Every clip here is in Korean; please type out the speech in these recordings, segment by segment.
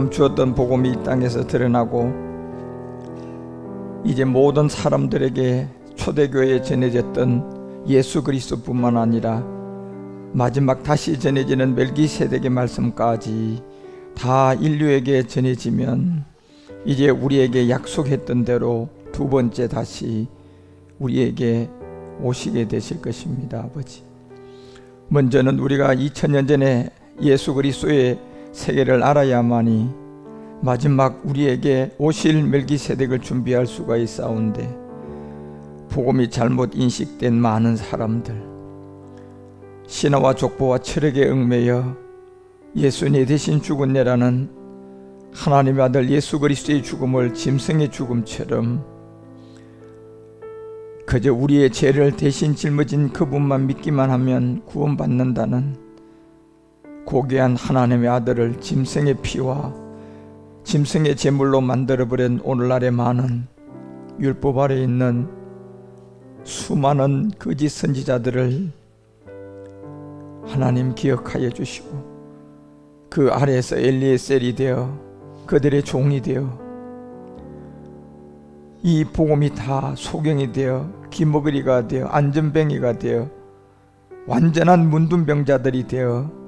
감추었던 복음이 이 땅에서 드러나고 이제 모든 사람들에게 초대교회에 전해졌던 예수 그리스도뿐만 아니라 마지막 다시 전해지는 멜기세덱의 말씀까지 다 인류에게 전해지면 이제 우리에게 약속했던 대로 두 번째 다시 우리에게 오시게 되실 것입니다. 아버지, 먼저는 우리가 2000년 전에 예수 그리스도의 세계를 알아야만이 마지막 우리에게 오실 멜기세덱을 준비할 수가 있사온데, 복음이 잘못 인식된 많은 사람들, 신화와 족보와 철학에 얽매여 예수님 대신 죽었네라는 하나님의 아들 예수 그리스도의 죽음을 짐승의 죽음처럼 그저 우리의 죄를 대신 짊어진 그분만 믿기만 하면 구원받는다는 고귀한 하나님의 아들을 짐승의 피와 짐승의 제물로 만들어버린 오늘날의 많은 율법 아래 있는 수많은 거짓 선지자들을 하나님 기억하여 주시고, 그 아래에서 엘리에셀이 되어 그들의 종이 되어 이 복음이 다 소경이 되어 기머거리가 되어 안전뱅이가 되어 완전한 문둥병자들이 되어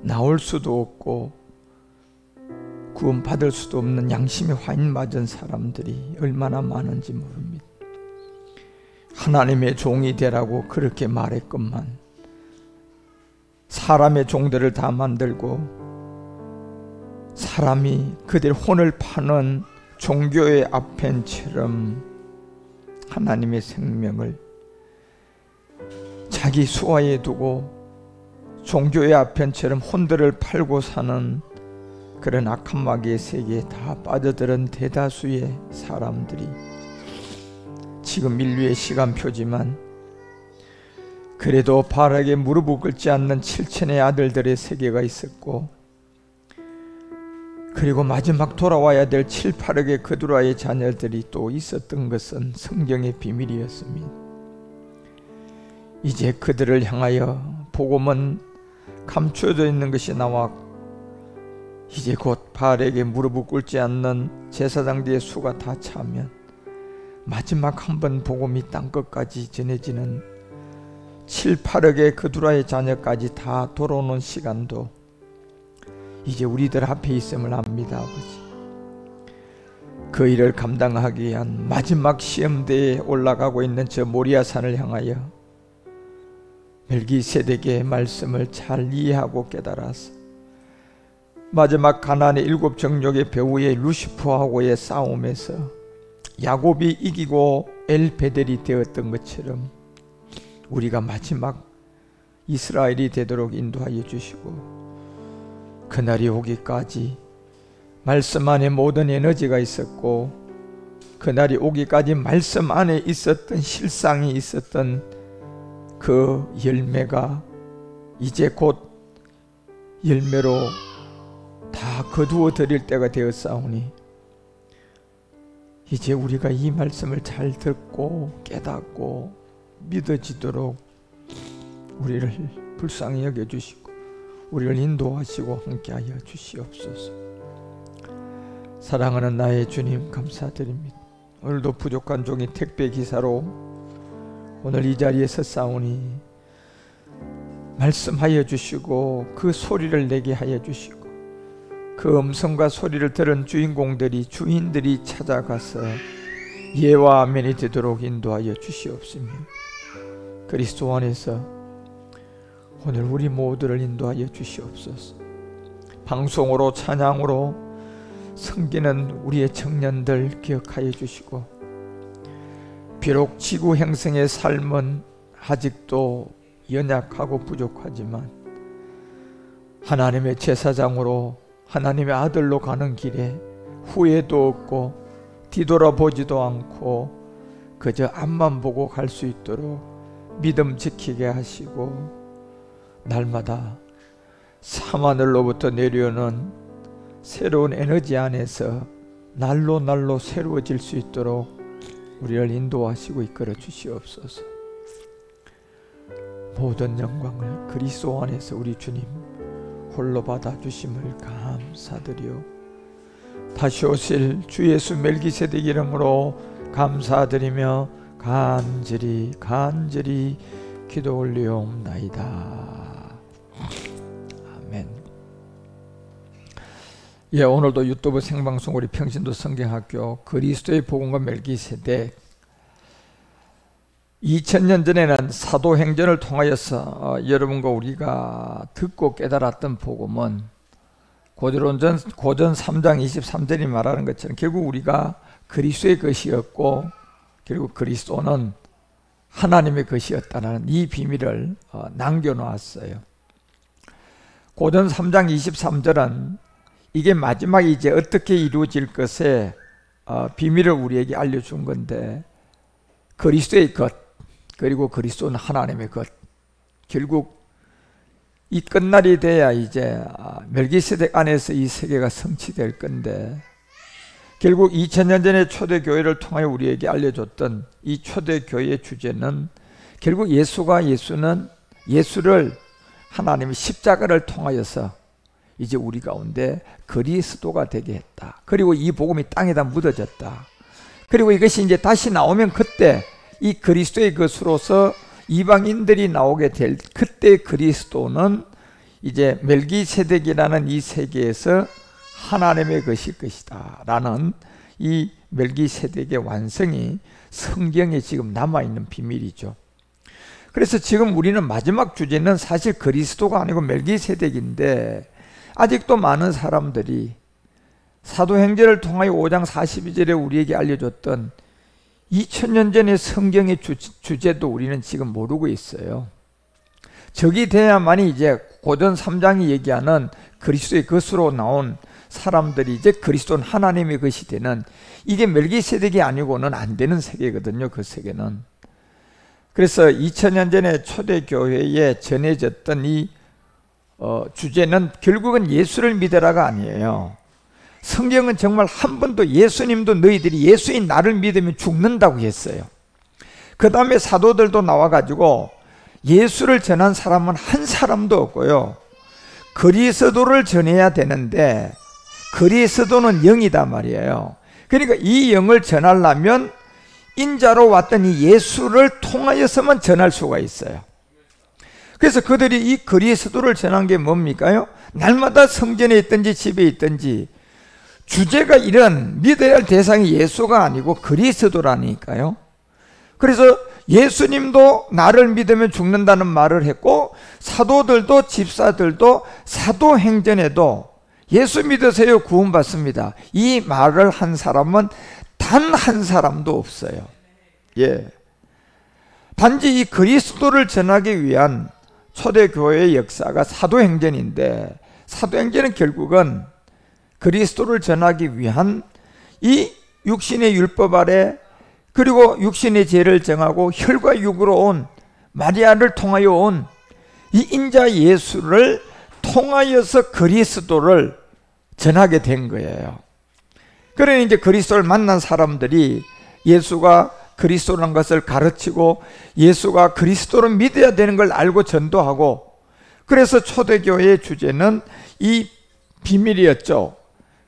나올 수도 없고 구원받을 수도 없는 양심의 화인 맞은 사람들이 얼마나 많은지 모릅니다. 하나님의 종이 되라고 그렇게 말했건만 사람의 종들을 다 만들고 사람이 그들 혼을 파는 종교의 아펜처럼 하나님의 생명을 자기 수하에 두고 종교의 아펜처럼 혼들을 팔고 사는 그런 악한 마귀의 세계에 다 빠져들은 대다수의 사람들이 지금 인류의 시간표지만, 그래도 바락에 무릎을 꿇지 않는 7천의 아들들의 세계가 있었고, 그리고 마지막 돌아와야 될 7, 8억의 그두라의 자녀들이 또 있었던 것은 성경의 비밀이었습니다. 이제 그들을 향하여 복음은 감추어져 있는 것이 나와 이제 곧 바알에게 무릎을 꿇지 않는 제사장들의 수가 다 차면 마지막 한 번 복음이 땅끝까지 전해지는 7, 8억의 그두라의 자녀까지 다 돌아오는 시간도 이제 우리들 앞에 있음을 압니다. 아버지, 그 일을 감당하기 위한 마지막 시험대에 올라가고 있는 저 모리아산을 향하여 멜기세덱의 말씀을 잘 이해하고 깨달아서 마지막 가나안의 7 정욕의 배후의 루시퍼하고의 싸움에서 야곱이 이기고 엘베델이 되었던 것처럼 우리가 마지막 이스라엘이 되도록 인도하여 주시고, 그날이 오기까지 말씀 안에 모든 에너지가 있었고, 그날이 오기까지 말씀 안에 있었던 실상이 있었던 그 열매가 이제 곧 열매로 다 거두어 드릴 때가 되었사오니, 이제 우리가 이 말씀을 잘 듣고 깨닫고 믿어지도록 우리를 불쌍히 여겨주시고 우리를 인도하시고 함께하여 주시옵소서. 사랑하는 나의 주님, 감사드립니다. 오늘도 부족한 종이 택배기사로 오늘 이 자리에 섰사오니 말씀하여 주시고 그 소리를 내게 하여 주시고, 그 음성과 소리를 들은 주인들이 찾아가서 예와 아멘이 되도록 인도하여 주시옵시며, 그리스도 안에서 오늘 우리 모두를 인도하여 주시옵소서. 방송으로 찬양으로 섬기는 우리의 청년들 기억하여 주시고, 비록 지구 행성의 삶은 아직도 연약하고 부족하지만 하나님의 제사장으로 하나님의 아들로 가는 길에 후회도 없고 뒤돌아보지도 않고 그저 앞만 보고 갈 수 있도록 믿음 지키게 하시고, 날마다 밤하늘로부터 내려오는 새로운 에너지 안에서 날로 새로워질 수 있도록 우리를 인도하시고 이끌어 주시옵소서. 모든 영광을 그리스도 안에서 우리 주님 홀로 받아 주심을 감사드려 다시 오실 주 예수 멜기세덱 이름으로 감사드리며 간절히 기도 올리옵나이다. 아멘. 예, 오늘도 유튜브 생방송 우리 평신도 성경학교 그리스도의 복음과 멜기세덱, 2000년 전에는 사도행전을 통하여서 여러분과 우리가 듣고 깨달았던 복음은 고전 3장 23절이 말하는 것처럼 결국 우리가 그리스도의 것이었고 결국 그리스도는 하나님의 것이었다는 이 비밀을 남겨놓았어요. 고전 3장 23절은 이게 마지막에 이제 어떻게 이루어질 것의 비밀을 우리에게 알려준 건데, 그리스도의 것 그리고 그리스도는 하나님의 것, 결국 이 끝날이 돼야 이제 멜기세덱 안에서 이 세계가 성취될 건데, 결국 2000년 전에 초대교회를 통하여 우리에게 알려줬던 이 초대교회의 주제는 결국 예수를 하나님이 십자가를 통하여서 이제 우리 가운데 그리스도가 되게 했다. 그리고 이 복음이 땅에다 묻어졌다. 그리고 이것이 이제 다시 나오면 그때 이 그리스도의 것으로서 이방인들이 나오게 될 그때 그리스도는 이제 멜기세덱이라는 이 세계에서 하나님의 것일 것이다 라는 이 멜기세덱의 완성이 성경에 지금 남아있는 비밀이죠. 그래서 지금 우리는 마지막 주제는 사실 그리스도가 아니고 멜기세덱인데, 아직도 많은 사람들이 사도행전을 통하여 5장 42절에 우리에게 알려줬던 2000년 전의 성경의 주제도 우리는 지금 모르고 있어요. 적이 돼야만이 이제 고전 3장이 얘기하는 그리스도의 것으로 나온 사람들이 이제 그리스도는 하나님의 것이 되는, 이게 멜기세덱이 아니고는 안 되는 세계거든요. 그 세계는. 그래서 2000년 전에 초대교회에 전해졌던 이 주제는 결국은 예수를 믿으라가 아니에요. 성경은 정말 한 번도 예수님도 너희들이 예수인 나를 믿으면 죽는다고 했어요. 그 다음에 사도들도 나와가지고 예수를 전한 사람은 한 사람도 없고요, 그리스도를 전해야 되는데 그리스도는 영이다 말이에요. 그러니까 이 영을 전하려면 인자로 왔던 이 예수를 통하여서만 전할 수가 있어요. 그래서 그들이 이 그리스도를 전한 게 뭡니까요? 날마다 성전에 있든지 집에 있든지 주제가 이런 믿어야 할 대상이 예수가 아니고 그리스도라니까요. 그래서 예수님도 나를 믿으면 죽는다는 말을 했고, 사도들도 집사들도 사도행전에도 예수 믿으세요 구원받습니다 이 말을 한 사람은 단 한 사람도 없어요. 예. 단지 이 그리스도를 전하기 위한 초대교회의 역사가 사도행전인데, 사도행전은 결국은 그리스도를 전하기 위한 이 육신의 율법 아래, 그리고 육신의 죄를 정하고 혈과 육으로 온 마리아를 통하여 온 이 인자 예수를 통하여서 그리스도를 전하게 된 거예요. 그러니 이제 그리스도를 만난 사람들이 예수가 그리스도라는 것을 가르치고 예수가 그리스도를 믿어야 되는 걸 알고 전도하고, 그래서 초대교회의 주제는 이 비밀이었죠.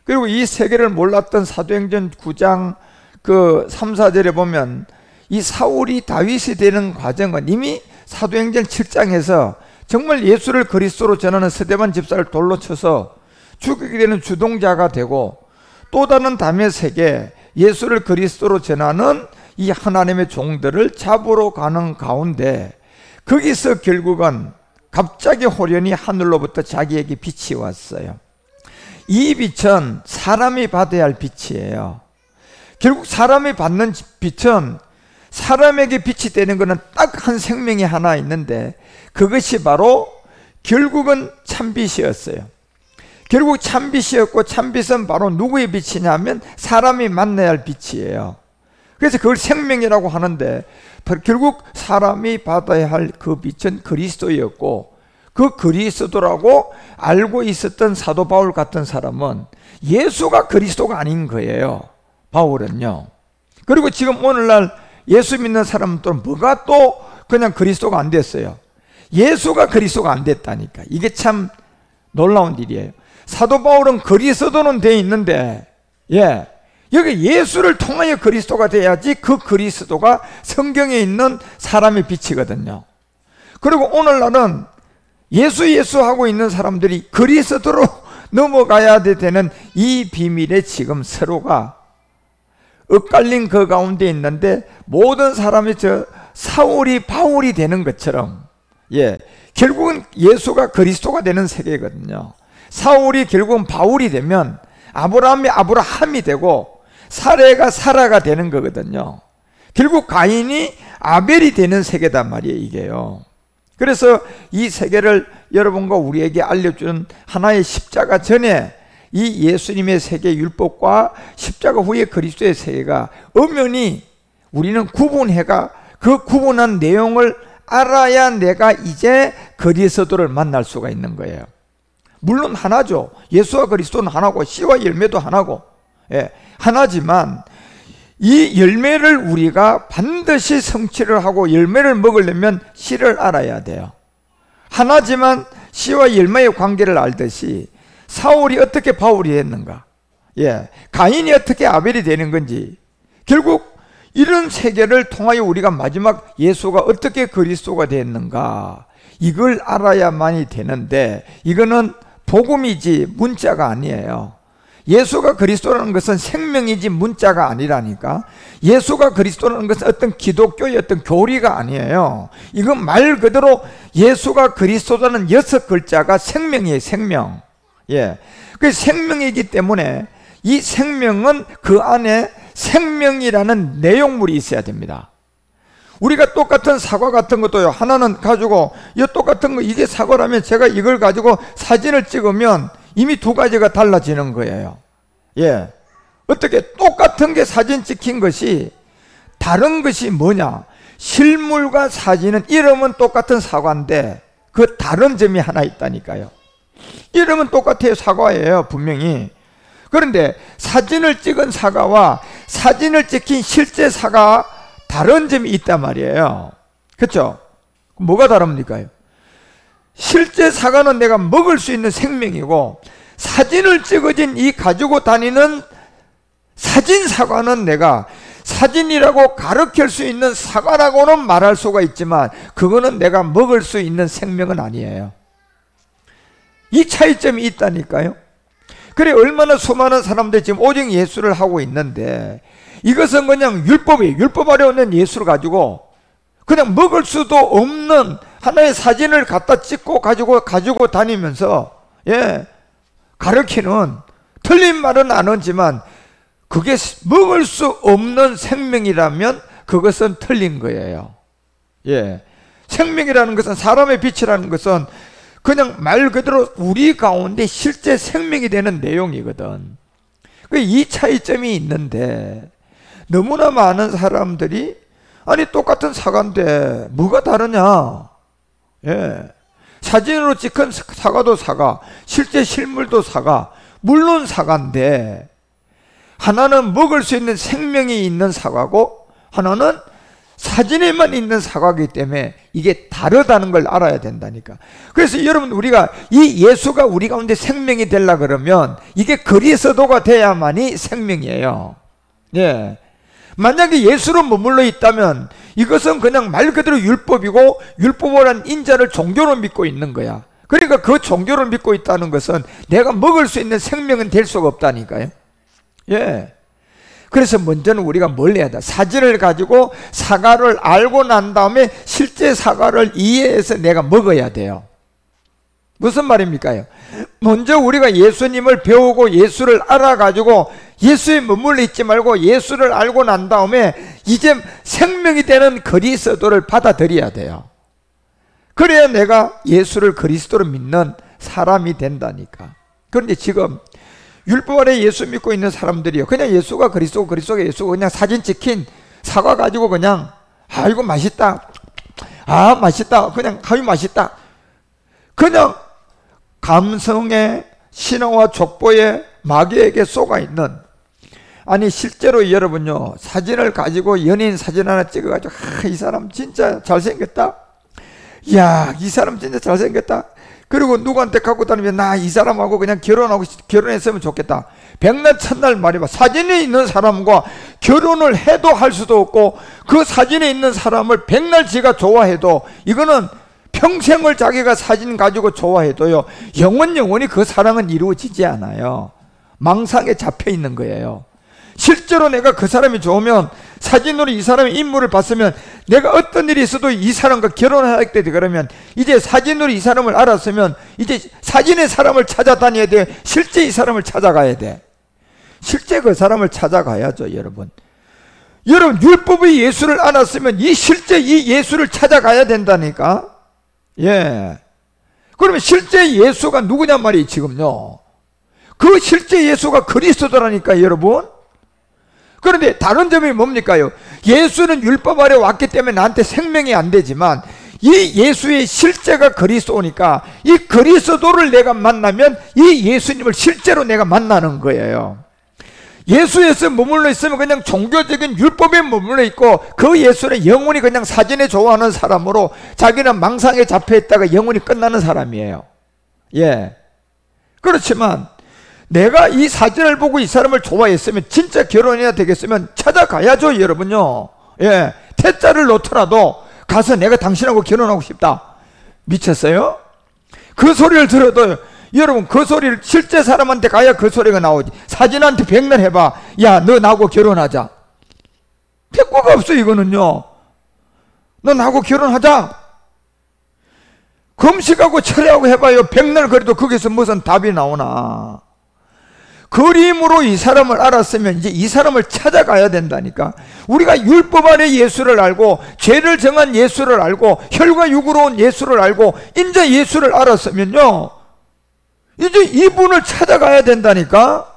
그리고 이 세계를 몰랐던 사도행전 9장 그 3, 4절에 보면 이 사울이 다윗이 되는 과정은 이미 사도행전 7장에서 정말 예수를 그리스도로 전하는 스데반 집사를 돌로 쳐서 죽이게 되는 주동자가 되고, 또 다른 다메섹에 예수를 그리스도로 전하는 이 하나님의 종들을 잡으러 가는 가운데, 거기서 결국은 갑자기 호련히 하늘로부터 자기에게 빛이 왔어요. 이 빛은 사람이 받아야 할 빛이에요. 결국 사람이 받는 빛은, 사람에게 빛이 되는 것은 딱 한 생명이 하나 있는데 그것이 바로 결국은 참빛이었어요. 결국 참빛이었고, 참빛은 바로 누구의 빛이냐면 사람이 만나야 할 빛이에요. 그래서 그걸 생명이라고 하는데, 결국 사람이 받아야 할 그 빛은 그리스도였고, 그 그리스도라고 알고 있었던 사도 바울 같은 사람은 예수가 그리스도가 아닌 거예요, 바울은요. 그리고 지금 오늘날 예수 믿는 사람들은 뭐가 또 그냥 그리스도가 안 됐어요? 예수가 그리스도가 안 됐다니까. 이게 참 놀라운 일이에요. 사도 바울은 그리스도는 돼 있는데 예, 여기 예수를 통하여 그리스도가 돼야지 그 그리스도가 성경에 있는 사람의 빛이거든요. 그리고 오늘날은 예수 하고 있는 사람들이 그리스도로 넘어가야 되는 이 비밀에 지금 서로가 엇갈린 그 가운데 있는데, 모든 사람이 사울이 바울이 되는 것처럼, 예, 결국은 예수가 그리스도가 되는 세계거든요. 사울이 결국은 바울이 되면 아브라함이 아브라함이 되고 사레가 사라가 되는 거거든요. 결국 가인이 아벨이 되는 세계단 말이에요, 이게요. 그래서 이 세계를 여러분과 우리에게 알려준 하나의 십자가 전에 이 예수님의 세계 율법과 십자가 후에 그리스도의 세계가 엄연히 우리는 구분해가 그 구분한 내용을 알아야 내가 이제 그리스도를 만날 수가 있는 거예요. 물론 하나죠. 예수와 그리스도는 하나고 씨와 열매도 하나고, 예, 하나지만 이 열매를 우리가 반드시 성취를 하고 열매를 먹으려면 씨를 알아야 돼요. 하나지만 씨와 열매의 관계를 알듯이 사울이 어떻게 바울이 됐는가, 예, 가인이 어떻게 아벨이 되는 건지, 결국 이런 세계를 통하여 우리가 마지막 예수가 어떻게 그리스도가 됐는가, 이걸 알아야만이 되는데, 이거는 복음이지 문자가 아니에요. 예수가 그리스도라는 것은 생명이지 문자가 아니라니까. 예수가 그리스도라는 것은 어떤 기독교의 어떤 교리가 아니에요. 이건 말 그대로 예수가 그리스도라는 6글자가 생명이에요, 생명. 예, 그 생명이기 때문에 이 생명은 그 안에 생명이라는 내용물이 있어야 됩니다. 우리가 똑같은 사과 같은 것도요, 하나는 가지고 이 똑같은 거 이게 사과라면 제가 이걸 가지고 사진을 찍으면 이미 두 가지가 달라지는 거예요. 예, 어떻게 똑같은 게 사진 찍힌 것이 다른 것이 뭐냐, 실물과 사진은 이름은 똑같은 사과인데 그 다른 점이 하나 있다니까요. 이름은 똑같아요, 사과예요, 분명히. 그런데 사진을 찍은 사과와 사진을 찍힌 실제 사과 다른 점이 있단 말이에요. 그렇죠? 뭐가 다릅니까? 실제 사과는 내가 먹을 수 있는 생명이고, 사진을 찍어진 이 가지고 다니는 사진 사과는 내가 사진이라고 가르칠 수 있는 사과라고는 말할 수가 있지만 그거는 내가 먹을 수 있는 생명은 아니에요. 이 차이점이 있다니까요. 그래, 얼마나 수많은 사람들이 지금 오직 예수를 하고 있는데, 이것은 그냥 율법이에요. 율법 아래 있는 예수를 가지고 그냥 먹을 수도 없는 하나의 사진을 갖다 찍고 가지고 다니면서, 예, 가르치는, 틀린 말은 안 하지만 그게 먹을 수 없는 생명이라면 그것은 틀린 거예요. 예, 생명이라는 것은, 사람의 빛이라는 것은 그냥 말 그대로 우리 가운데 실제 생명이 되는 내용이거든. 이 차이점이 있는데, 너무나 많은 사람들이 아니 똑같은 사과인데 뭐가 다르냐, 예, 사진으로 찍은 사과도 사과, 실제 실물도 사과, 물론 사과인데 하나는 먹을 수 있는 생명이 있는 사과고 하나는 사진에만 있는 사과이기 때문에 이게 다르다는 걸 알아야 된다니까. 그래서 여러분, 우리가 이 예수가 우리 가운데 생명이 되려 그러면 이게 그리스도가 돼야만이 생명이에요. 예, 만약에 예수로 머물러 있다면 이것은 그냥 말 그대로 율법이고, 율법이라는 인자를 종교로 믿고 있는 거야. 그러니까 그 종교를 믿고 있다는 것은 내가 먹을 수 있는 생명은 될 수가 없다니까요. 예, 그래서 먼저는 우리가 뭘 해야 돼? 사진을 가지고 사과를 알고 난 다음에 실제 사과를 이해해서 내가 먹어야 돼요. 무슨 말입니까? 먼저 우리가 예수님을 배우고 예수를 알아가지고 예수에 머물러 있지 말고 예수를 알고 난 다음에 이제 생명이 되는 그리스도를 받아들여야 돼요. 그래야 내가 예수를 그리스도로 믿는 사람이 된다니까. 그런데 지금 율법 아래 예수 믿고 있는 사람들이요, 그냥 예수가 그리스도고 그리스도가 예수고 그냥 사진 찍힌 사과 가지고 그냥 이거 맛있다, 맛있다, 그냥 아유 맛있다, 그냥 감성의 신화와 족보의 마귀에게 속아있는, 아니 실제로 여러분요, 사진을 가지고 연예인 사진 하나 찍어가지고 이 사람 진짜 잘생겼다, 야 이 사람 진짜 잘생겼다, 그리고 누구한테 갖고 다니면 나 이 사람하고 그냥 결혼했으면 좋겠다, 백날 첫날 말해봐. 사진에 있는 사람과 결혼을 해도 할 수도 없고, 그 사진에 있는 사람을 백날 지가 좋아해도, 이거는 평생을 자기가 사진 가지고 좋아해도요, 영원히 그 사랑은 이루어지지 않아요. 망상에 잡혀 있는 거예요. 실제로 내가 그 사람이 좋으면, 사진으로 이 사람의 인물을 봤으면, 내가 어떤 일이 있어도 이 사람과 결혼할 때 그러면, 이제 사진으로 이 사람을 알았으면 이제 사진의 사람을 찾아다녀야 돼? 실제 이 사람을 찾아가야 돼? 실제 그 사람을 찾아가야죠. 여러분, 율법의 예수를 알았으면 이 실제 이 예수를 찾아가야 된다니까. 예. 그러면 실제 예수가 누구냐 말이에요. 지금요, 그 실제 예수가 그리스도라니까 여러분. 그런데 다른 점이 뭡니까요? 예수는 율법 아래 왔기 때문에 나한테 생명이 안 되지만, 이 예수의 실제가 그리스도니까 이 그리스도를 내가 만나면 이 예수님을 실제로 내가 만나는 거예요. 예수에서 머물러 있으면 그냥 종교적인 율법에 머물러 있고, 그 예수는 영원히 그냥 사진에 좋아하는 사람으로 자기는 망상에 잡혀 있다가 영원히 끝나는 사람이에요. 예. 그렇지만 내가 이 사진을 보고 이 사람을 좋아했으면, 진짜 결혼해야 되겠으면 찾아가야죠. 여러분요. 예. 태자를 놓더라도 가서 내가 당신하고 결혼하고 싶다. 미쳤어요? 그 소리를 들어도 여러분, 그 소리를 실제 사람한테 가야 그 소리가 나오지. 사진한테 백날 해봐. 야, 너 나하고 결혼하자. 대꾸가 없어. 이거는요, 너 나하고 결혼하자. 금식하고 철회하고 해봐요. 백날 그래도 거기서 무슨 답이 나오나. 그림으로 이 사람을 알았으면 이제 이 사람을 찾아가야 된다니까. 우리가 율법 안에 예수를 알고, 죄를 정한 예수를 알고, 혈과 육으로 온 예수를 알고, 인자 예수를 알았으면요, 이제 이분을 찾아가야 된다니까.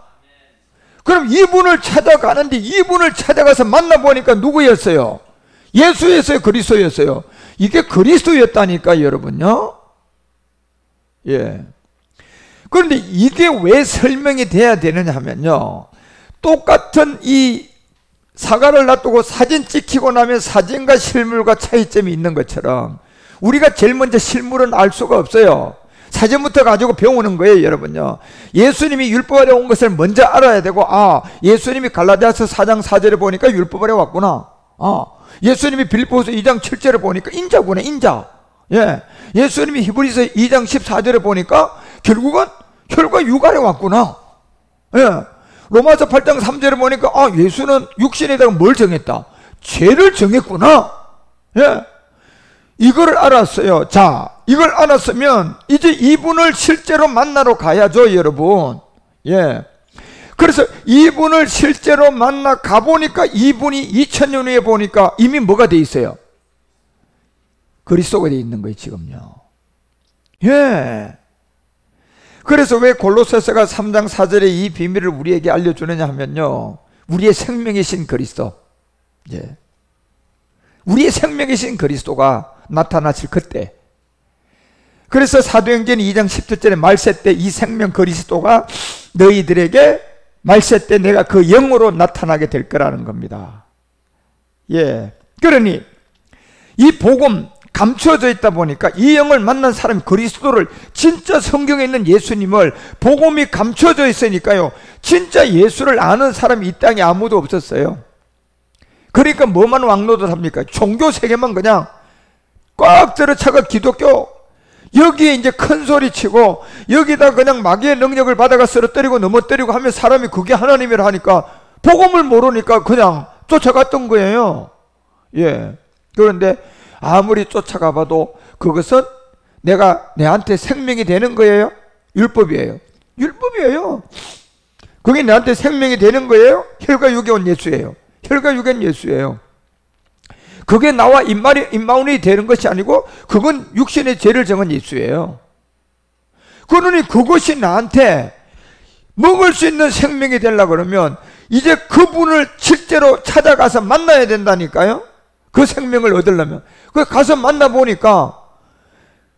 그럼 이분을 찾아가는데, 이분을 찾아가서 만나보니까 누구였어요? 예수였어요? 그리스도였어요? 이게 그리스도였다니까 여러분요. 예. 그런데 이게 왜 설명이 돼야 되느냐 하면요, 똑같은 이 사과를 놔두고 사진 찍히고 나면 사진과 실물과 차이점이 있는 것처럼, 우리가 제일 먼저 실물은 알 수가 없어요. 사진부터 가지고 배우는 거예요. 여러분요, 예수님이 율법 아래 온 것을 먼저 알아야 되고, 아, 예수님이 갈라디아서 4장 4절에 보니까 율법 아래 왔구나. 예수님이 빌립보서 2장 7절에 보니까 인자구나, 인자. 예. 예수님이 히브리서 2장 14절에 보니까 결국은 혈과 육 아래 왔구나. 예. 로마서 8장 3절에 보니까, 아, 예수는 육신에다가 뭘 정했다? 죄를 정했구나. 예. 이걸 알았어요. 자, 이걸 알았으면 이제 이분을 실제로 만나러 가야죠, 여러분. 예. 그래서 이분을 실제로 만나 가보니까, 이분이 2000년 후에 보니까 이미 뭐가 돼 있어요? 그리스도가 돼 있는 거예요, 지금요. 예. 그래서 왜 골로새서가 3장 4절에 이 비밀을 우리에게 알려주느냐 하면요, 우리의 생명이신 그리스도, 예, 우리의 생명이신 그리스도가 나타나실 그때, 그래서 사도행전 2장 17절에 말세 때 이 생명 그리스도가 너희들에게 말세 때 내가 그 영으로 나타나게 될 거라는 겁니다. 예. 그러니 이 복음 감추어져 있다 보니까 이 영을 만난 사람이 그리스도를, 진짜 성경에 있는 예수님을, 복음이 감추어져 있으니까요, 진짜 예수를 아는 사람이 이 땅에 아무도 없었어요. 그러니까 뭐만 왕노릇 합니까? 종교 세계만 그냥 꽉 들어차가 기독교, 여기에 이제 큰 소리 치고, 여기다 그냥 마귀의 능력을 받아가 쓰러뜨리고 넘어뜨리고 하면 사람이 그게 하나님이라 하니까 복음을 모르니까 그냥 쫓아갔던 거예요. 예. 그런데 아무리 쫓아가 봐도 그것은 내한테 생명이 되는 거예요? 율법이에요. 율법이에요. 그게 내한테 생명이 되는 거예요? 혈과 육에 온 예수예요. 혈과 육엔 예수예요. 그게 나와 임마누엘이 되는 것이 아니고, 그건 육신의 죄를 정한 예수예요. 그러니 그것이 나한테 먹을 수 있는 생명이 되려고 그러면 이제 그분을 실제로 찾아가서 만나야 된다니까요. 그 생명을 얻으려면. 그 가서 만나보니까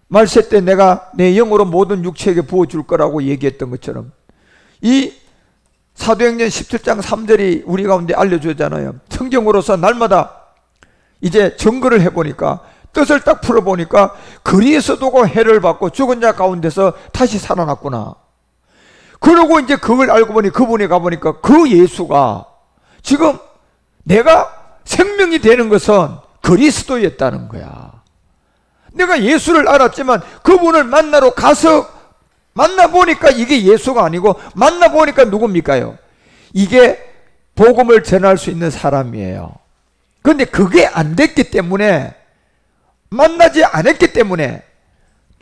말세 때 내가 내 영으로 모든 육체에게 부어줄 거라고 얘기했던 것처럼, 이 사도행전 17장 3절이 우리 가운데 알려주잖아요. 성경으로서 날마다 이제 증거를 해보니까, 뜻을 딱 풀어보니까 그리스도가 해를 받고 죽은 자 가운데서 다시 살아났구나. 그러고 이제 그걸 알고 보니 그분이 가보니까 그 예수가 지금 내가 생명이 되는 것은 그리스도였다는 거야. 내가 예수를 알았지만 그분을 만나러 가서 만나보니까 이게 예수가 아니고 만나보니까 누굽니까요? 이게 복음을 전할 수 있는 사람이에요. 그런데 그게 안 됐기 때문에, 만나지 않았기 때문에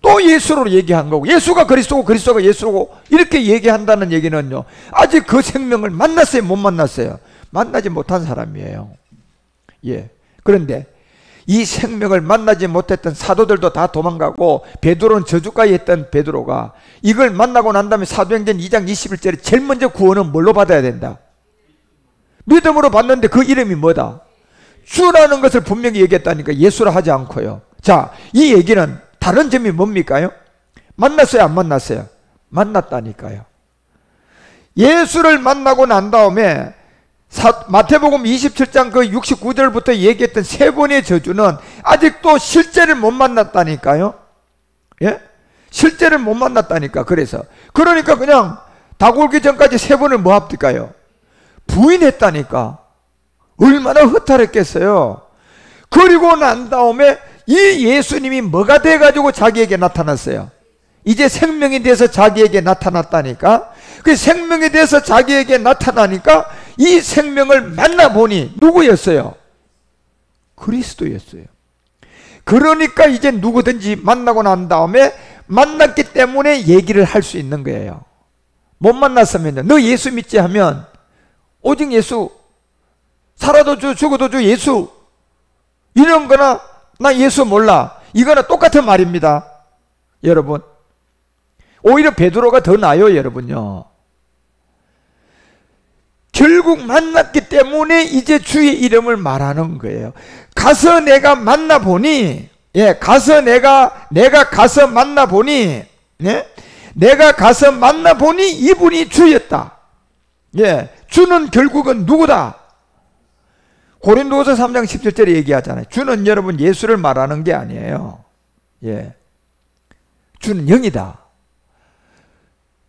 또 예수로 얘기한 거고, 예수가 그리스도고 그리스도가 예수고 이렇게 얘기한다는 얘기는요, 아직 그 생명을 만났어요, 못 만났어요? 만나지 못한 사람이에요. 예. 그런데 이 생명을 만나지 못했던 사도들도 다 도망가고, 베드로는 저주까지 했던 베드로가 이걸 만나고 난 다음에 사도행전 2장 21절에 제일 먼저 구원은 뭘로 받아야 된다? 믿음으로 받는데 그 이름이 뭐다? 주라는 것을 분명히 얘기했다니까, 예수라 하지 않고요. 자, 이 얘기는 다른 점이 뭡니까요? 만났어요, 안 만났어요? 만났다니까요. 예수를 만나고 난 다음에 마태복음 27장 그 69절부터 얘기했던 세 번의 저주는 아직도 실제를 못 만났다니까요. 예? 실제를 못 만났다니까. 그러니까 그냥 닭 울기 전까지 세 번을 뭐 합니까요? 부인했다니까. 얼마나 허탈했겠어요. 그리고 난 다음에 이 예수님이 뭐가 돼가지고 자기에게 나타났어요? 이제 생명이 돼서 자기에게 나타났다니까. 그 생명이 돼서 자기에게 나타나니까 이 생명을 만나보니 누구였어요? 그리스도였어요. 그러니까 이제 누구든지 만나고 난 다음에 만났기 때문에 얘기를 할 수 있는 거예요. 못 만났으면요, 너 예수 믿지 하면 오직 예수, 살아도 주 죽어도 주 예수, 이런 거나 나 예수 몰라, 이거나 똑같은 말입니다. 여러분, 오히려 베드로가 더 나아요. 여러분요, 결국 만났기 때문에 이제 주의 이름을 말하는 거예요. 가서 내가 만나보니, 예, 가서 내가 가서 만나보니, 예, 내가 가서 만나보니 이분이 주였다. 예, 주는 결국은 누구다? 고린도후서 3장 17절에 얘기하잖아요. 주는 여러분 예수를 말하는 게 아니에요. 예, 주는 영이다.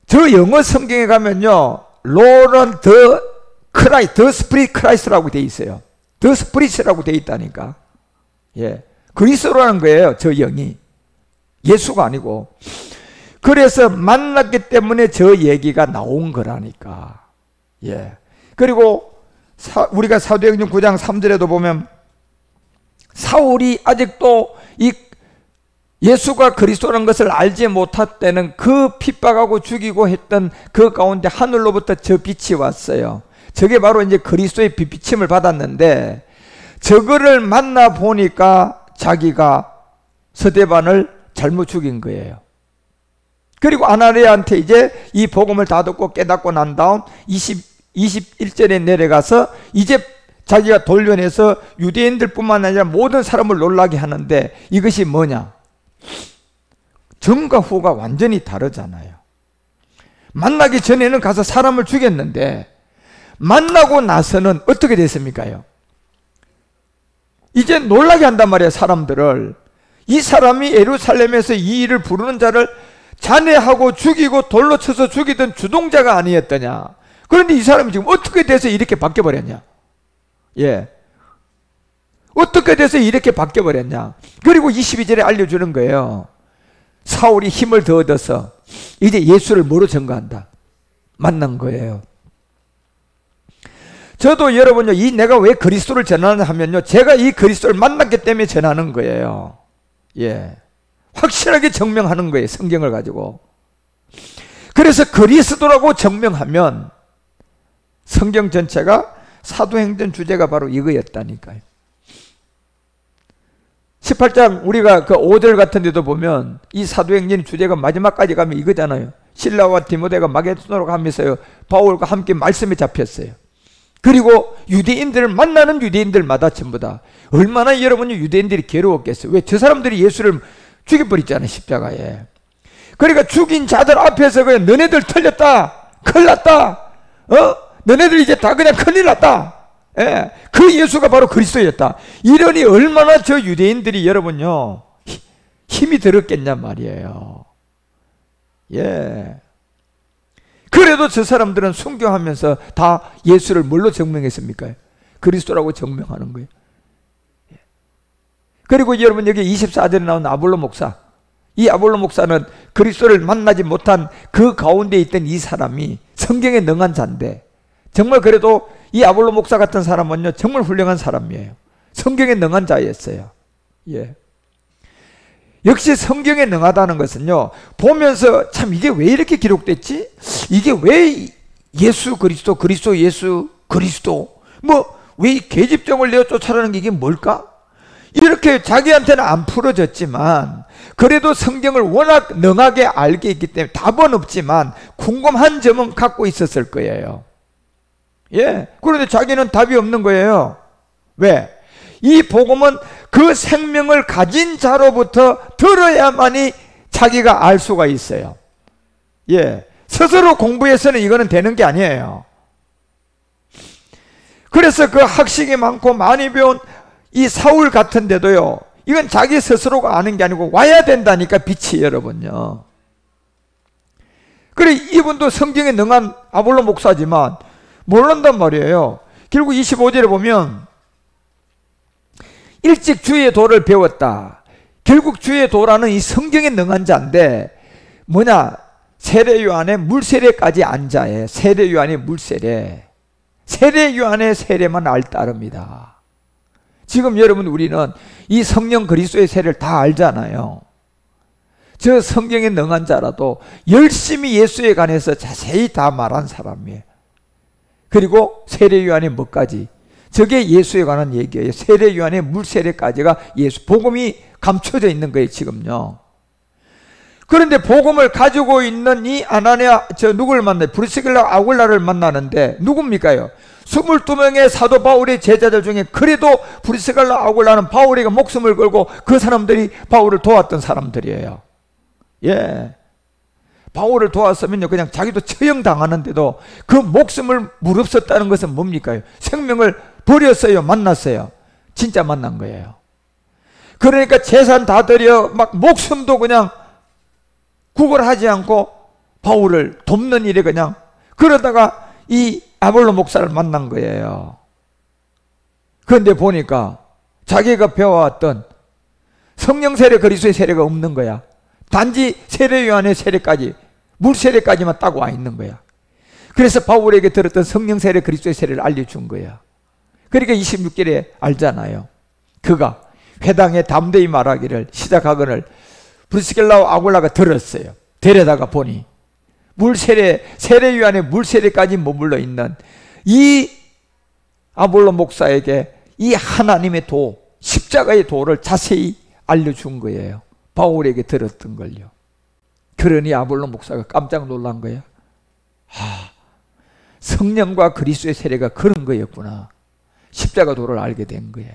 저 영어 성경에 가면요, 로런 더 스피릿 크라이스트라고 돼 있어요. 더 스피릿이라고 돼 있다니까. 예, 그리스도라는 거예요, 저 영이. 예수가 아니고. 그래서 만났기 때문에 저 얘기가 나온 거라니까. 예. 그리고 우리가 사도행전 9장 3절에도 보면 사울이 아직도 이 예수가 그리스도라는 것을 알지 못할 때는 그 핍박하고 죽이고 했던 그 가운데 하늘로부터 저 빛이 왔어요. 저게 바로 이제 그리스도의 빛비침을 받았는데, 저거를 만나 보니까 자기가 스데반을 잘못 죽인 거예요. 그리고 아나니아한테 이제 이 복음을 다 듣고 깨닫고 난 다음 21절에 내려가서 이제 자기가 돌려내서 유대인들뿐만 아니라 모든 사람을 놀라게 하는데, 이것이 뭐냐? 전과 후가 완전히 다르잖아요. 만나기 전에는 가서 사람을 죽였는데 만나고 나서는 어떻게 됐습니까요? 이제 놀라게 한단 말이에요, 사람들을. 이 사람이 예루살렘에서 이 일을 부르는 자를 잔해하고 죽이고 돌로 쳐서 죽이던 주동자가 아니었더냐. 그런데 이 사람이 지금 어떻게 돼서 이렇게 바뀌어버렸냐? 예, 어떻게 돼서 이렇게 바뀌어버렸냐? 그리고 22절에 알려주는 거예요. 사울이 힘을 더 얻어서 이제 예수를 뭐로 증거한다? 만난 거예요. 저도 여러분요, 내가 왜 그리스도를 전하는 하면요, 제가 이 그리스도를 만났기 때문에 전하는 거예요. 예, 확실하게 증명하는 거예요, 성경을 가지고. 그래서 그리스도라고 증명하면 성경 전체가 사도행전 주제가 바로 이거였다니까요. 18장 우리가 그 5절 같은 데도 보면 이 사도행전 주제가 마지막까지 가면 이거잖아요. 실라와 디모데가 마게도나로 가면서요, 바울과 함께 말씀에 잡혔어요. 그리고 유대인들을 만나는 유대인들마다 전부 다 얼마나 여러분이 유대인들이 괴로웠겠어요. 왜? 저 사람들이 예수를 죽여버렸잖아요, 십자가에. 그러니까 죽인 자들 앞에서 그냥 너네들 틀렸다, 큰일 났다, 너네들 이제 다 그냥 큰일 났다, 예, 그 예수가 바로 그리스도였다. 이러니 얼마나 저 유대인들이 여러분요 힘이 들었겠냐 말이에요. 예. 그래도 저 사람들은 순교하면서 다 예수를 뭘로 증명했습니까? 그리스도라고 증명하는 거예요. 그리고 여러분 여기 24절에 나온 아볼로 목사, 이 아볼로 목사는 그리스도를 만나지 못한 그 가운데 있던 이 사람이 성경에 능한 자인데, 정말 그래도 이 아볼로 목사 같은 사람은요 정말 훌륭한 사람이에요. 성경에 능한 자였어요. 예. 역시 성경에 능하다는 것은요, 보면서 참 이게 왜 이렇게 기록됐지? 이게 왜 예수 그리스도, 그리스도 예수 그리스도, 뭐 왜 계집종을 내어 쫓아라는 게 이게 뭘까? 이렇게 자기한테는 안 풀어졌지만 그래도 성경을 워낙 능하게 알게 있기 때문에 답은 없지만 궁금한 점은 갖고 있었을 거예요. 예. 그런데 자기는 답이 없는 거예요. 왜? 이 복음은 그 생명을 가진 자로부터 들어야만이 자기가 알 수가 있어요. 예. 스스로 공부해서는 이거는 되는 게 아니에요. 그래서 그 학식이 많고 많이 배운 이 사울 같은데도요, 이건 자기 스스로가 아는 게 아니고 와야 된다니까, 빛이 여러분요. 그래, 이분도 성경에 능한 아볼로 목사지만 모른단 말이에요. 결국 25절에 보면 일찍 주의 도를 배웠다. 결국 주의 도라는 이 성경에 능한 자인데 뭐냐? 세례요한의 물세례까지 안 자에 세례요한의 물세례, 세례요한의 세례만 알 따릅니다. 지금 여러분 우리는 이 성령 그리스도의 세례를 다 알잖아요. 저 성경에 능한 자라도 열심히 예수에 관해서 자세히 다 말한 사람이에요. 그리고 세례요한의 뭐까지, 저게 예수에 관한 얘기예요. 세례요한의 물세례까지가 예수 복음이 감춰져 있는 거예요 지금요. 그런데 복음을 가지고 있는 이 아나니아, 저 누구를 만나요? 브리스길라 아굴라를 만나는데 누굽니까요? 22명의 사도 바울의 제자들 중에 그래도 브리스길라 아굴라는 바울에게 목숨을 걸고 그 사람들이 바울을 도왔던 사람들이에요. 예. 바울을 도왔으면요 그냥 자기도 처형당하는데도 그 목숨을 무릅썼다는 것은 뭡니까? 생명을 버렸어요, 만났어요? 진짜 만난 거예요. 그러니까 재산 다 들여 막 목숨도 그냥 구걸하지 않고 바울을 돕는 일에 그냥, 그러다가 이 아볼로 목사를 만난 거예요. 그런데 보니까 자기가 배워왔던 성령 세례, 그리스도의 세례가 없는 거야. 단지 세례요한의 세례까지, 물세례까지만 따고 와 있는 거야. 그래서 바울에게 들었던 성령 세례, 그리스도의 세례를 알려준 거야. 그러니까 26절에 알잖아요. 그가 회당에 담대히 말하기를 시작하거늘 브리스길라와 아굴라가 들었어요. 데려다가 보니 물세례, 세례요한의 물세례까지 머물러 있는 이 아볼로 목사에게 이 하나님의 도, 십자가의 도를 자세히 알려준 거예요. 바울에게 들었던 걸요. 그러니 아볼로 목사가 깜짝 놀란 거예요. 성령과 그리스도의 세례가 그런 거였구나. 십자가 도를 알게 된 거예요.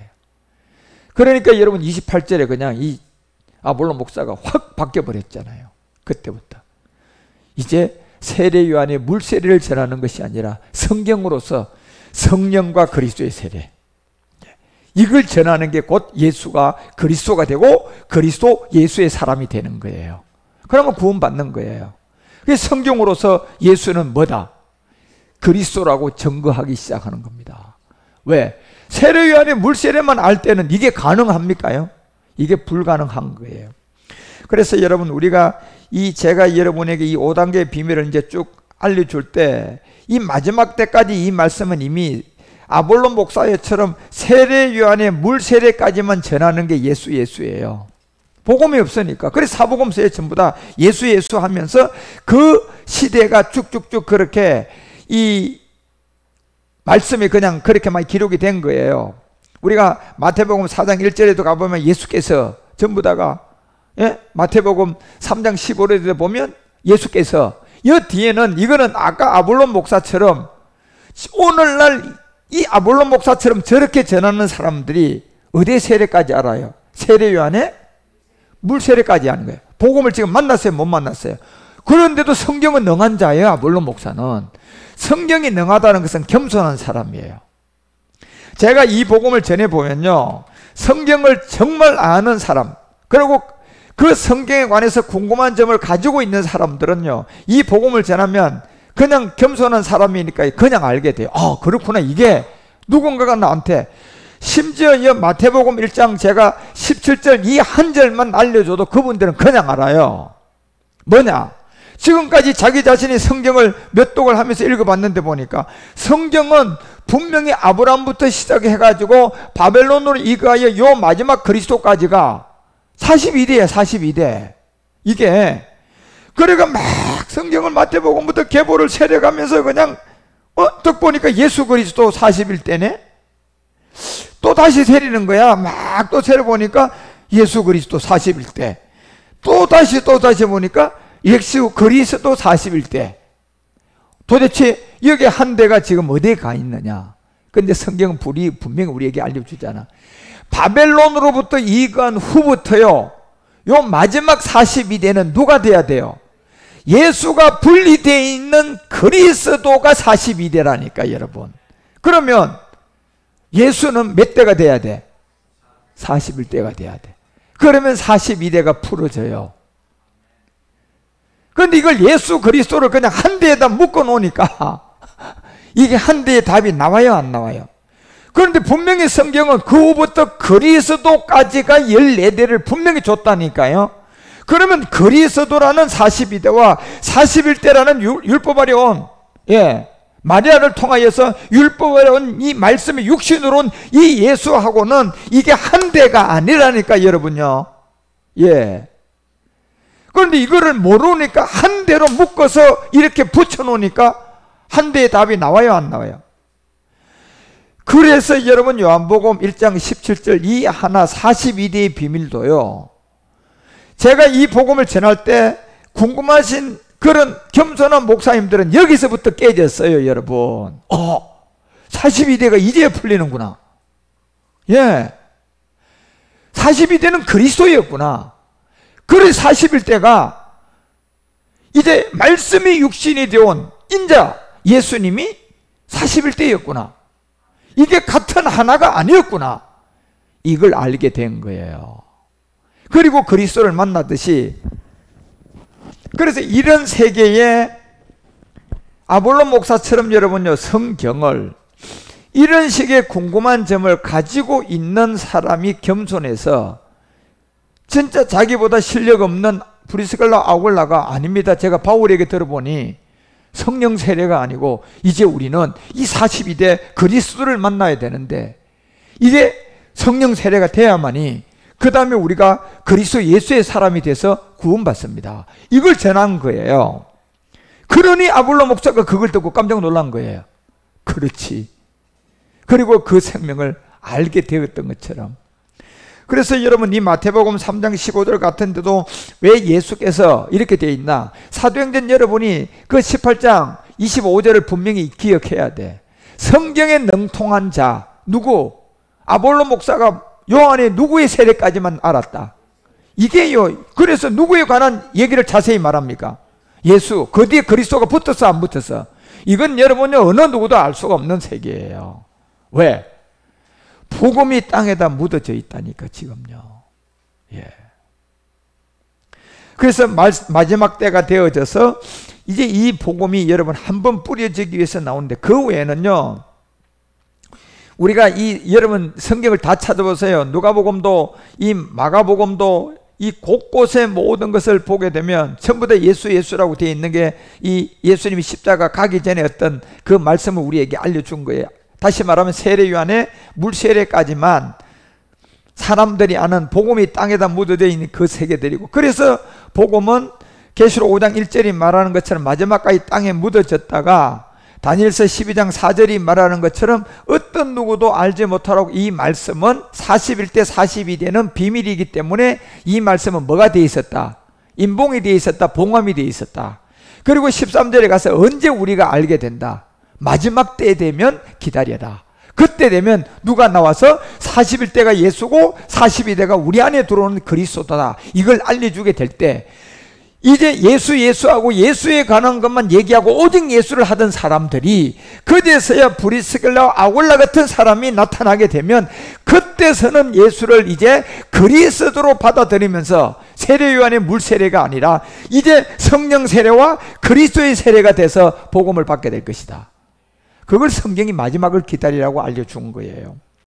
그러니까 여러분 28절에 그냥 이 아볼로 목사가 확 바뀌어버렸잖아요. 그때부터 이제 세례요한의 물세례를 전하는 것이 아니라 성경으로서 성령과 그리스도의 세례, 이걸 전하는 게 곧 예수가 그리스도가 되고 그리스도 예수의 사람이 되는 거예요. 그러면 구원받는 거예요. 그래서 성경으로서 예수는 뭐다? 그리스도라고 증거하기 시작하는 겁니다. 왜? 세례요한의 물세례만 알 때는 이게 가능합니까요? 이게 불가능한 거예요. 그래서 여러분 우리가 제가 여러분에게 이 5단계의 비밀을 이제 쭉 알려줄 때 이 마지막 때까지 이 말씀은 이미 아볼로 목사처럼 세례요한의 물세례까지만 전하는 게 예수예요. 복음이 없으니까. 그래서 사복음서에 전부 다 예수 하면서 그 시대가 쭉쭉쭉 그렇게 이 말씀이 그냥 그렇게 많이 기록이 된 거예요. 우리가 마태복음 4장 1절에도 가보면 예수께서 전부 다가, 예? 마태복음 3장 15절에 보면 예수께서, 이 뒤에는 이거는 아까 아볼로 목사처럼 오늘날 이 아볼로 목사처럼 저렇게 전하는 사람들이 어디 세례까지 알아요? 세례요한의 물세례까지 하는 거예요. 복음을 지금 만났어요, 못 만났어요? 그런데도 성경은 능한 자예요. 아볼로 목사는 성경이 능하다는 것은 겸손한 사람이에요. 제가 이 복음을 전해보면요, 성경을 정말 아는 사람, 그리고 그 성경에 관해서 궁금한 점을 가지고 있는 사람들은요, 이 복음을 전하면 그냥 겸손한 사람이니까 그냥 알게 돼요. 그렇구나. 이게 누군가가 나한테, 심지어 이 마태복음 1장 제가 17절 이 한 절만 알려줘도 그분들은 그냥 알아요. 뭐냐? 지금까지 자기 자신이 성경을 몇 독을 하면서 읽어봤는데 보니까 성경은 분명히 아브라함부터 시작해가지고 바벨론으로 이가하여 요 마지막 그리스도까지가 42대야 42대. 이게 그래가 막 성경을 마태복음부터 계보를 세려가면서 그냥 딱 보니까 예수 그리스도 41대네. 또 다시 세리는 거야. 막 또 세려보니까 예수 그리스도 41대. 또 다시 보니까 예수 그리스도 41대. 도대체 여기 한 대가 지금 어디에 가 있느냐? 근데 성경은 분명히 우리에게 알려주잖아. 바벨론으로부터 이간 후부터요, 요 마지막 42대는 누가 돼야 돼요? 예수가 분리되어 있는 그리스도가 42대라니까 여러분. 그러면 예수는 몇 대가 돼야 돼? 41대가 돼야 돼. 그러면 42대가 풀어져요. 그런데 이걸 예수 그리스도를 그냥 한 대에다 묶어 놓으니까 이게 한 대의 답이 나와요, 안 나와요? 그런데 분명히 성경은 그 후부터 그리스도까지가 14대를 분명히 줬다니까요. 그러면 그리스도라는 42대와 41대라는 율법 아래 온, 마리아를 통하여서 율법 아래 온 이 말씀이 육신으로 온 이 예수하고는 이게 한 대가 아니라니까 여러분요. 그런데 이거를 모르니까 한 대로 묶어서 이렇게 붙여놓으니까 한 대의 답이 나와요, 안 나와요? 그래서 여러분 요한복음 1장 17절 이 하나 42대의 비밀도요, 제가 이 복음을 전할 때 궁금하신 그런 겸손한 목사님들은 여기서부터 깨졌어요, 여러분. 42대가 이제야 풀리는구나. 42대는 그리스도였구나. 그래서 41대가 이제 말씀이 육신이 되온 인자 예수님이 41대였구나. 이게 같은 하나가 아니었구나. 이걸 알게 된 거예요. 그리고 그리스도를 만나듯이, 그래서 이런 세계에 아볼론 목사처럼 여러분요, 성경을 이런 식의 궁금한 점을 가지고 있는 사람이 겸손해서 진짜 자기보다 실력 없는 브리스갈라 아굴라가 아닙니다. 제가 바울에게 들어보니 성령 세례가 아니고 이제 우리는 이 42대 그리스도를 만나야 되는데 이게 성령 세례가 돼야만이 그 다음에 우리가 그리스도 예수의 사람이 돼서 구원받습니다. 이걸 전한 거예요. 그러니 아볼로 목사가 그걸 듣고 깜짝 놀란 거예요. 그렇지. 그리고 그 생명을 알게 되었던 것처럼. 그래서 여러분 이 마태복음 3장 15절 같은 데도 왜 예수께서 이렇게 되어 있나? 사도행전 여러분이 그 18장 25절을 분명히 기억해야 돼. 성경에 능통한 자 누구? 아볼로 목사가 요한의 누구의 세례까지만 알았다. 이게요. 그래서 누구에 관한 얘기를 자세히 말합니까? 예수. 그 뒤에 그리스도가 붙었어 안 붙었어? 이건 여러분요 어느 누구도 알 수가 없는 세계예요. 왜? 복음이 땅에다 묻어져 있다니까 지금요. 그래서 마지막 때가 되어져서 이제 이 복음이 여러분 한번 뿌려지기 위해서 나오는데, 그 외에는요 우리가 여러분 성경을 다 찾아보세요. 누가복음도 이 마가복음도 이 곳곳에 모든 것을 보게 되면 전부 다 예수라고 되어 있는 게 이 예수님이 십자가 가기 전에 어떤 그 말씀을 우리에게 알려준 거예요. 다시 말하면 세례 요한의 물세례까지만 사람들이 아는 복음이 땅에다 묻어져 있는 그 세계들이고, 그래서 복음은 계시록 5장 1절이 말하는 것처럼 마지막까지 땅에 묻어졌다가 다니엘서 12장 4절이 말하는 것처럼 어떤 누구도 알지 못하라고, 이 말씀은 41대 42대는 비밀이기 때문에 이 말씀은 뭐가 되어 있었다? 인봉이 되어 있었다. 봉함이 되어 있었다. 그리고 13절에 가서 언제 우리가 알게 된다? 마지막 때 되면 기다려라. 그때 되면 누가 나와서 41대가 예수고 42대가 우리 안에 들어오는 그리스도다, 이걸 알려주게 될 때 이제 예수하고 예수에 관한 것만 얘기하고 오직 예수를 하던 사람들이 그제서야 브리스길라 아굴라 같은 사람이 나타나게 되면 그때서는 예수를 이제 그리스도로 받아들이면서 세례 요한의 물 세례가 아니라 이제 성령 세례와 그리스도의 세례가 돼서 복음을 받게 될 것이다. 그걸 성경이 마지막을 기다리라고 알려준 거예요.